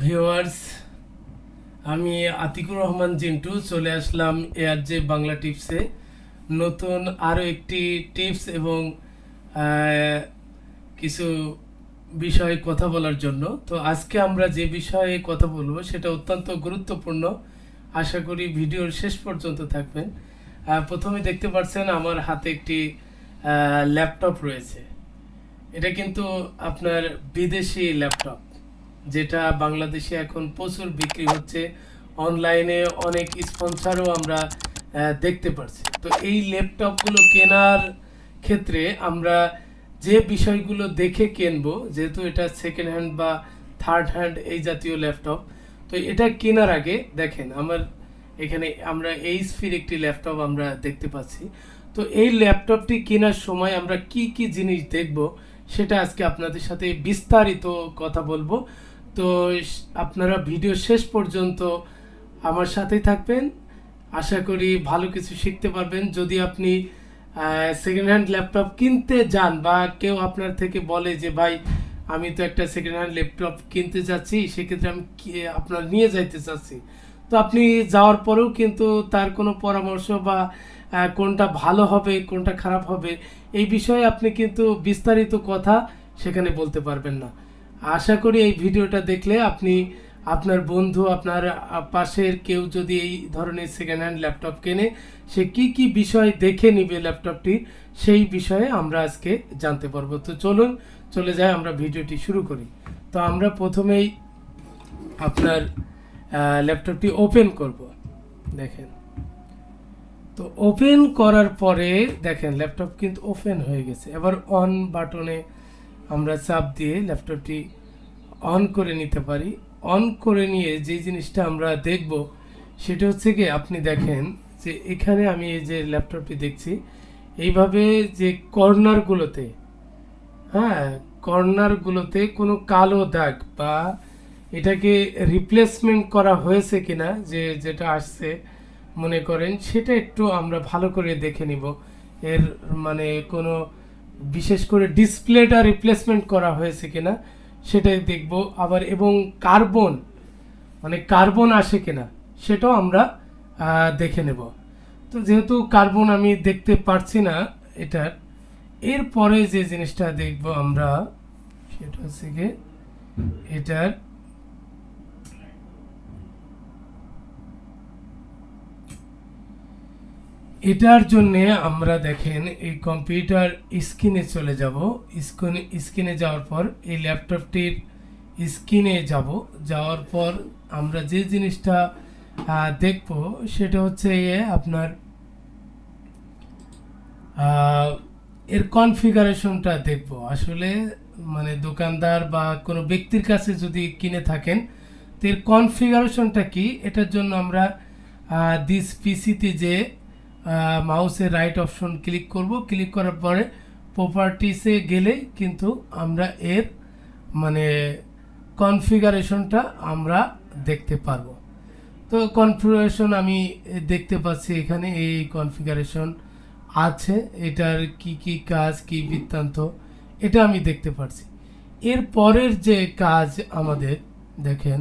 Viewers, আমি আতিকুর রহমান জিন্টু চলে আসলাম ARJ Bangla টিপসে নতুন আরও একটি টিপস এবং কিছু বিষয়ে কথা বলার জন্য। তো আজকে আমরা যে বিষয়ে কথা বলবো সেটা অত্যন্ত গুরুত্বপূর্ণ। আশা করি ভিডিওর শেষ পর্যন্ত থাকবেন। প্রথমে দেখতে পাচ্ছেন আমার হাতে একটি ল্যাপটপ রয়েছে। এটা কিন্তু আপনার বিদেশি ল্যাপটপ, যেটা বাংলাদেশে এখন প্রচুর বিক্রি হচ্ছে, অনলাইনে অনেক স্পন্সরও আমরা দেখতে পাচ্ছি। তো এই ল্যাপটপগুলো কেনার ক্ষেত্রে আমরা যে বিষয়গুলো দেখে কিনবো, যেহেতু এটা সেকেন্ড হ্যান্ড বা থার্ড হ্যান্ড এই জাতীয় ল্যাপটপ, তো এটা কেনার আগে দেখেন আমার এখানে আমরা এইচপির একটি ল্যাপটপ আমরা দেখতে পাচ্ছি। তো এই ল্যাপটপটি কেনার সময় আমরা কি কি জিনিস দেখব সেটা আজকে আপনাদের সাথে বিস্তারিত কথা বলবো। তো আপনারা ভিডিও শেষ পর্যন্ত আমার সাথেই থাকবেন, আশা করি ভালো কিছু শিখতে পারবেন। যদি আপনি সেকেন্ড হ্যান্ড ল্যাপটপ কিনতে যান বা কেউ আপনার থেকে বলে যে ভাই আমি তো একটা সেকেন্ড হ্যান্ড ল্যাপটপ কিনতে যাচ্ছি, সেক্ষেত্রে আমি আপনার নিয়ে যাইতে চাচ্ছি, তো আপনি যাওয়ার পরেও কিন্তু তার কোনো পরামর্শ বা কোনটা ভালো হবে কোনটা খারাপ হবে এই বিষয়ে আপনি কিন্তু বিস্তারিত কথা সেখানে বলতে পারবেন না। আশা করি এই ভিডিওটা দেখলে আপনি আপনার বন্ধু আপনার পাশের কেউ যদি এই ধরনের সেকেন্ড হ্যান্ড ল্যাপটপ কেনে, সে কি কি বিষয় দেখে নিবে ল্যাপটপটি সেই বিষয়ে আমরা আজকে জানতে পারবো। তো চলুন চলে যাই, আমরা ভিডিওটি শুরু করি। তো আমরা প্রথমেই আপনার ল্যাপটপটি ওপেন করব। দেখেন, তো ওপেন করার পরে দেখেন ল্যাপটপ কিন্তু ওপেন হয়ে গেছে। এবার অন বাটনে আমরা চাপ দিয়ে ল্যাপটপটি অন করে নিতে পারি। অন করে নিয়ে যে জিনিসটা আমরা দেখব সেটা হচ্ছে কি, আপনি দেখেন যে এখানে আমি এই যে ল্যাপটপটি দেখছি, এইভাবে যে কর্নারগুলোতে, কর্নারগুলোতে কোনো কালো দাগ বা এটাকে রিপ্লেসমেন্ট করা হয়েছে কিনা, যেটা আসছে মনে করেন, সেটা একটু আমরা ভালো করে দেখে নিব। এর মানে কোনো বিশেষ করে ডিসপ্লেটা রিপ্লেসমেন্ট করা হয়েছে কিনা সেটাই দেখব। আবার এবং কার্বন আসে কিনা সেটাও আমরা দেখে নেব। তো যেহেতু কার্বন আমি দেখতে পারছি না এটার, এরপরে যে জিনিসটা দেখব আমরা সেটা হচ্ছে কি এটার জন্য আমরা দেখেন এই কম্পিউটার স্ক্রিনে চলে যাব। স্ক্রিনে যাওয়ার পর এই ল্যাপটপটির স্ক্রিনে যাওয়ার পর আমরা যে জিনিসটা দেখব সেটা হচ্ছে আপনার এর কনফিগারেশনটা দেখব। আসলে মানে দোকানদার বা কোনো ব্যক্তির কাছে যদি কিনে থাকেন, তো এর কনফিগারেশনটা কি, এটার জন্য আমরা দিস পিসিতে যে মাউসের রাইট অপশন ক্লিক করব। ক্লিক করার পরে প্রপার্টিসে গেলেই কিন্তু আমরা এর মানে কনফিগারেশনটা আমরা দেখতে পারবো। তো কনফিগারেশন আমি দেখতে পাচ্ছি এখানে এই কনফিগারেশন আছে, এটার কি কি কাজ কি বৃত্তান্ত এটা আমি দেখতে পাচ্ছি। এর পরের যে কাজ আমাদের দেখেন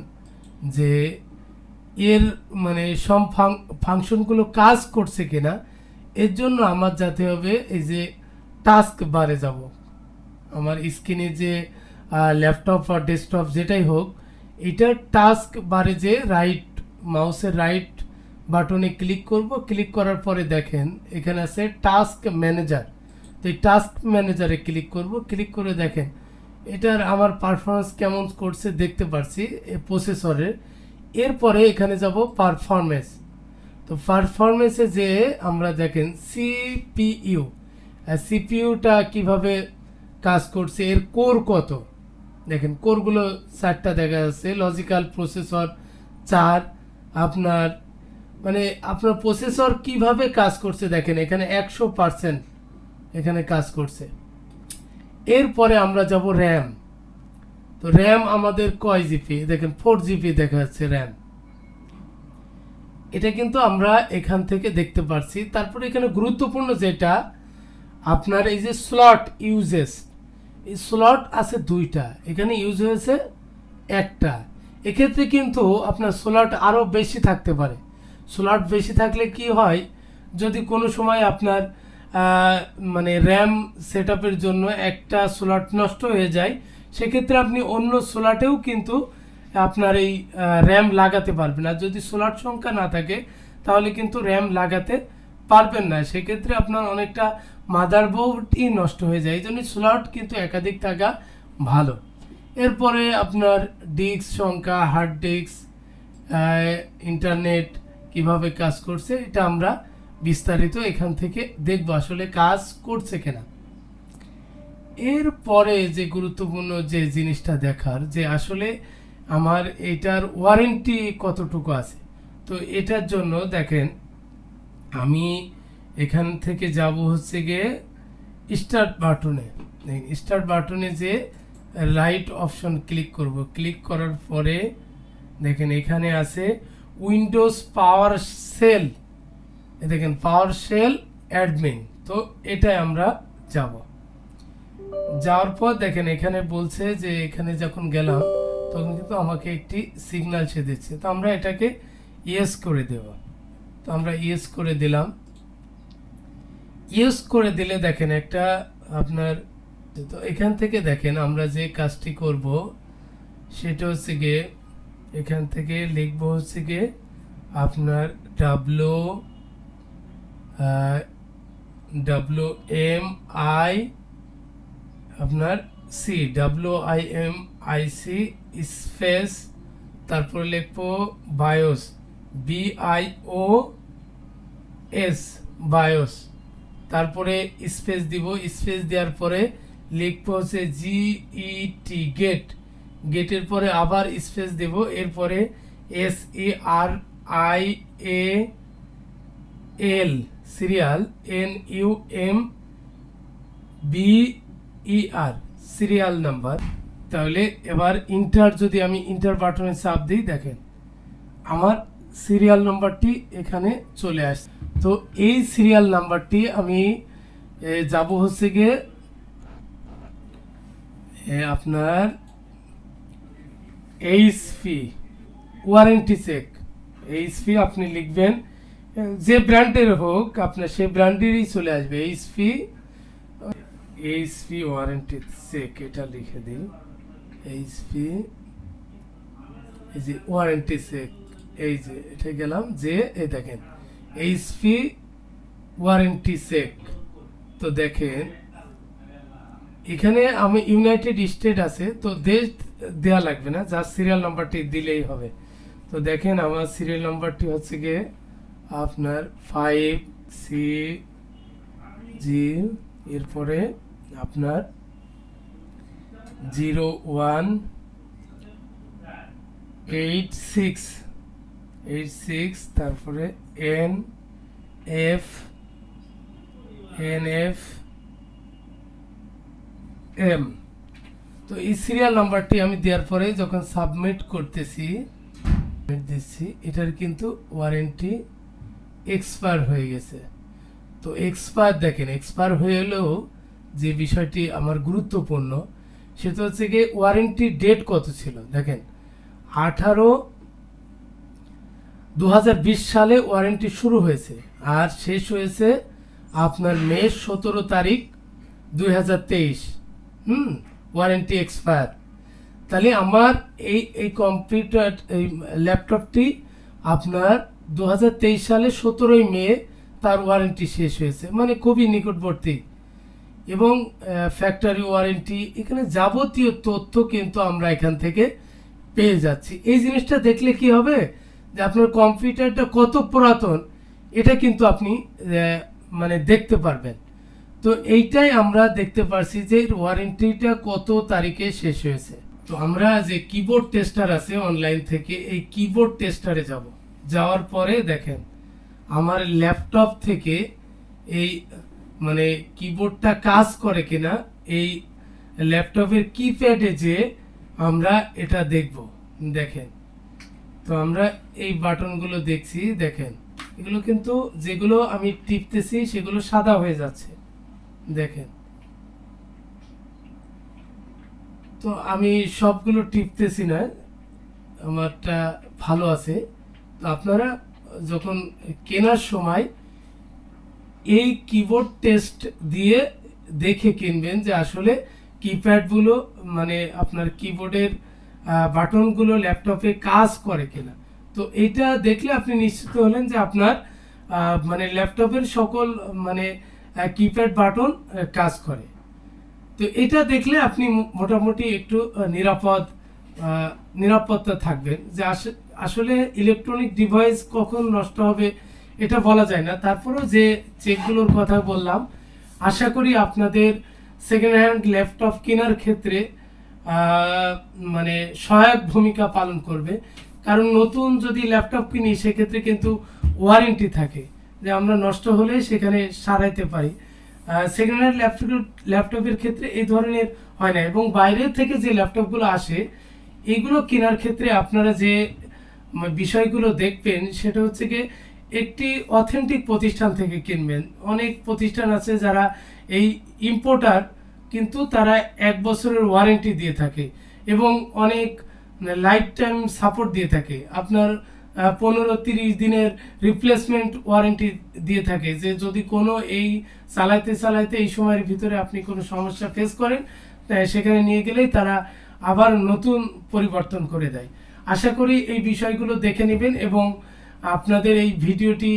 যে এর মানে সব ফাংশনগুলো কাজ করছে কিনা, এর জন্য আমার যেতে হবে এই যে টাস্ক বারে যাব। আমার স্ক্রিনে যে ল্যাপটপ বা ডেস্কটপ যেটাই হোক, এটার টাস্ক বারে যে মাউসের রাইট বাটনে ক্লিক করব। ক্লিক করার পরে দেখেন এখানে আছে টাস্ক ম্যানেজার। তো এই টাস্ক ম্যানেজারে ক্লিক করব। ক্লিক করে দেখেন এটার আমার পারফরমেন্স কেমন করছে দেখতে পাচ্ছি প্রসেসরের। এরপরে এখানে যাব পারফরমেন্স। তো পারফরমেন্সে যে আমরা দেখেন সিপিইউটা কিভাবে কাজ করছে, এর কোর কত, দেখেন কোরগুলো 4টা দেখা যাচ্ছে। লজিক্যাল প্রসেসর 4, আপনার প্রসেসর কিভাবে কাজ করছে দেখেন এখানে 100% এখানে কাজ করছে। এরপরে আমরা যাব র্যাম। তো র্যাম আমাদের কয় জিবি দেখেন 4 জিবি দেখা যাচ্ছে র্যাম, এটা কিন্তু আমরা এখান থেকে দেখতে পারছি। তারপরে এখানে গুরুত্বপূর্ণ যেটা আপনার এই যে স্লট ইউজেস, এই স্লট আছে 2টা, এখানে ইউজ হয়েছে একটা। এক্ষেত্রে কিন্তু আপনার স্লট আরও বেশি থাকতে পারে। স্লট বেশি থাকলে কি হয়, যদি কোনো সময় আপনার মানে র্যাম সেট আপের জন্য একটা স্লট নষ্ট হয়ে যায়, সেক্ষেত্রে আপনি অন্য স্লটেও কিন্তু আপনার এই র্যাম লাগাতে পারবেন। আর যদি স্লট সংখ্যা না থাকে তাহলে কিন্তু র্যাম লাগাতে পারবেন না, সেক্ষেত্রে আপনার অনেকটা মাদারবোর্ডই নষ্ট হয়ে যায়। এই জন্য স্লট কিন্তু একাধিক থাকা ভালো। এরপরে আপনার ডিস্ক সংখ্যা, হার্ড ডিস্ক, ইন্টারনেট কিভাবে কাজ করছে এটা আমরা বিস্তারিত এখান থেকে দেখব আসলে কাজ করছে কিনা। এরপরে যে গুরুত্বপূর্ণ যে জিনিসটা দেখার, যে আসলে আমার এটার ওয়ারেন্টি কতটুকু আছে। তো এটার জন্য দেখেন আমি এখান থেকে যাব হচ্ছে গিয়ে স্টার্ট বাটনে। স্টার্ট বাটনে যে রাইট অপশন ক্লিক করব, ক্লিক করার পরে দেখেন এখানে আছে উইন্ডোজ পাওয়ার সেল, দেখেন পাওয়ার সেল অ্যাডমিন। তো এটাই আমরা যাব। যাওয়ার পর দেখেন এখানে বলছে যে এখানে যখন গেলাম তখন কিন্তু আমাকে একটি সিগন্যাল সে দিচ্ছে, তো আমরা এটাকে ইয়েস করে দেব। তো আমরা ইয়েস করে দিলাম। ইউজ করে দিলে দেখেন একটা আপনার, তো এখান থেকে দেখেন আমরা যে কাজটি করব সেটা হচ্ছে গিয়ে এখান থেকে লিখবো হচ্ছে গিয়ে আপনার WIMI আপনার WIMIC স্পেস, তারপরে লিখবো বায়োস, BIOS বায়োস, তারপরে স্পেস দিব। স্পেস দেওয়ার পরে লিখবো হচ্ছে GET গেট, গেটের পরে আবার স্পেস দেব। এরপরে SERIAL serial, NUMBER serial number. তাহলে এবার ইন্টার, যদি আমি ইন্টার বাটনে চাপ দিই দেখেন আমার সিরিয়াল নাম্বারটি এখানে চলে আসছে। তো এই সিরিয়াল নাম্বারটি আমি যাব হচ্ছে গিয়ে আপনার HP ওয়ারেন্টি চেক। HP আপনি লিখবেন যে ব্র্যান্ডের হোক, আপনার সেই ব্র্যান্ডেরই চলে আসবে। HP ওয়ারেন্টি চেক, এটা লিখে দিন। HP এই যে ওয়ারেন্টি চেক, এই যে এটা গেলাম যে এই দেখেন HP ওয়ারেন্টি চেক। তো দেখেন এখানে আমি ইউনাইটেড স্টেট আছে, তো দেশ দেওয়া লাগবে না, যা সিরিয়াল নাম্বারটি দিলেই হবে। তো দেখেন আমার সিরিয়াল নাম্বারটি হচ্ছে গিয়ে আপনার 5CG, এরপরে আপনার 0186, তারপরে NF M। তো এই সিরিয়াল নাম্বারটি আমি দেওয়ার পরে যখন সাবমিট করতেছি দিচ্ছি, এটার কিন্তু ওয়ারেন্টি এক্সপায়ার হয়ে গেছে। তো এক্সপায়ার দেখেন, এক্সপায়ার হয়ে গেলেও যে বিষয়টি আমার গুরুত্বপূর্ণ সেটা হচ্ছে গিয়ে ওয়ারেন্টি ডেট কত ছিল। দেখেন 2020 সালে ওয়ারেন্টি শুরু হয়েছে আর শেষ হয়েছে আপনার মে 17 তারিখ 2023। Warranty expire. তাহলে আমার এই কম্পিউটার, এই ল্যাপটপটি আপনার 2023 সালে 17 মে তার ওয়ারেন্টি শেষ হয়েছে, মানে খুবই নিকটবর্তী। এবং ফ্যাক্টরি ওয়ারেন্টি, এখানে যাবতীয় তথ্য কিন্তু আমরা এখান থেকে পেয়ে যাচ্ছি। এই জিনিসটা দেখলে কি হবে যে আপনার কম্পিউটারটা কত পুরাতন এটা কিন্তু আপনি মানে দেখতে পারবেন। তো এইটাই আমরা দেখতে পারছি যে ওয়ারেন্টিটা কত তারিখে শেষ হয়েছে। তো আমরা যে কিবোর্ড টেস্টার আছে অনলাইন থেকে, এই কিবোর্ড টেস্টারে যাব। যাওয়ার পরে দেখেন আমার ল্যাপটপ থেকে এই মানে কিবোর্ডটা কাজ করে কিনা, এই ল্যাপটপের কিপ্যাডে যে আমরা এটা দেখব। দেখেন তো আমরা এই বাটনগুলো দেখছি, দেখেন এগুলো কিন্তু যেগুলো আমি টিপতেছি সেগুলো সাদা হয়ে যাচ্ছে। দেখেন তো আমি সবগুলো টিপতেছি না, আমারটা ভালো আছে। তো আপনারা যখন কেনার সময় এই কিবোর্ড টেস্ট দিয়ে দেখে কিনবেন যে আসলে কিপ্যাডগুলো মানে আপনার কিবোর্ডের বাটনগুলো ল্যাপটপে কাজ করে কিনা। তো এইটা দেখলে আপনি নিশ্চিত হলেন যে আপনার মানে ল্যাপটপের সকল মানে কিপ্যাড বাটন কাজ করে। তো এটা দেখলে আপনি মোটামুটি একটু নিরাপত্তা থাকবেন যে আসলে ইলেকট্রনিক ডিভাইস কখন নষ্ট হবে এটা বলা যায় না। তারপরেও যে চেকগুলোর কথা বললাম, আশা করি আপনাদের সেকেন্ড হ্যান্ড ল্যাপটপ কেনার ক্ষেত্রে মানে সহায়ক ভূমিকা পালন করবে। কারণ নতুন যদি ল্যাপটপ কিনি সেক্ষেত্রে কিন্তু ওয়ারেন্টি থাকে, যে আমরা নষ্ট হলে সেখানে সারাইতে পারি। সেকেন্ড হ্যান্ড ল্যাপটপের ক্ষেত্রে এই ধরনের হয় না। এবং বাইরে থেকে যে ল্যাপটপগুলো আসে এগুলো কেনার ক্ষেত্রে আপনারা যে বিষয়গুলো দেখবেন সেটা হচ্ছে কি একটি অথেন্টিক প্রতিষ্ঠান থেকে কিনবেন। অনেক প্রতিষ্ঠান আছে যারা এই ইম্পোর্টার, কিন্তু তারা 1 বছরের ওয়ারেন্টি দিয়ে থাকে এবং অনেক লাইফ টাইম সাপোর্ট দিয়ে থাকে। আপনার 15-30 দিনের রিপ্লেসমেন্ট ওয়ারেন্টি দিয়ে থাকে, যে যদি কোনো এই চালাইতে এই সময়ের ভিতরে আপনি কোনো সমস্যা ফেস করেন সেখানে নিয়ে গেলেই তারা আবার নতুন পরিবর্তন করে দেয়। আশা করি এই বিষয়গুলো দেখে নেবেন এবং আপনাদের এই ভিডিওটি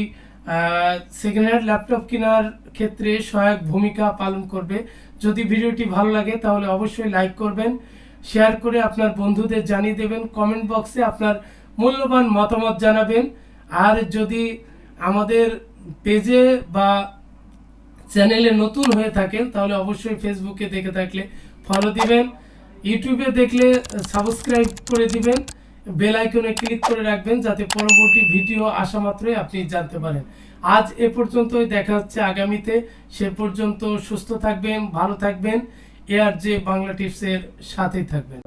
সেকেন্ড হ্যান্ড ল্যাপটপ কেনার ক্ষেত্রে সহায়ক ভূমিকা পালন করবে। যদি ভিডিওটি ভালো লাগে তাহলে অবশ্যই লাইক করবেন, শেয়ার করে আপনার বন্ধুদের জানিয়ে দেবেন, কমেন্ট বক্সে আপনার মূল্যবান মতামত জানাবেন। আর যদি আমাদের পেজে বা চ্যানেলে নতুন হয়ে থাকেন তাহলে অবশ্যই ফেসবুকে দেখে থাকলে ফলো দিবেন, ইউটিউবে দেখলে সাবস্ক্রাইব করে দিবেন, বেল আইকনে ক্লিক করে রাখবেন যাতে পরবর্তী ভিডিও আসা মাত্রই আপনি জানতে পারেন। আজ এ পর্যন্তই, দেখা হচ্ছে আগামীতে। সে পর্যন্ত সুস্থ থাকবেন, ভালো থাকবেন, ARJ বাংলা টিপসের সাথেই থাকবেন।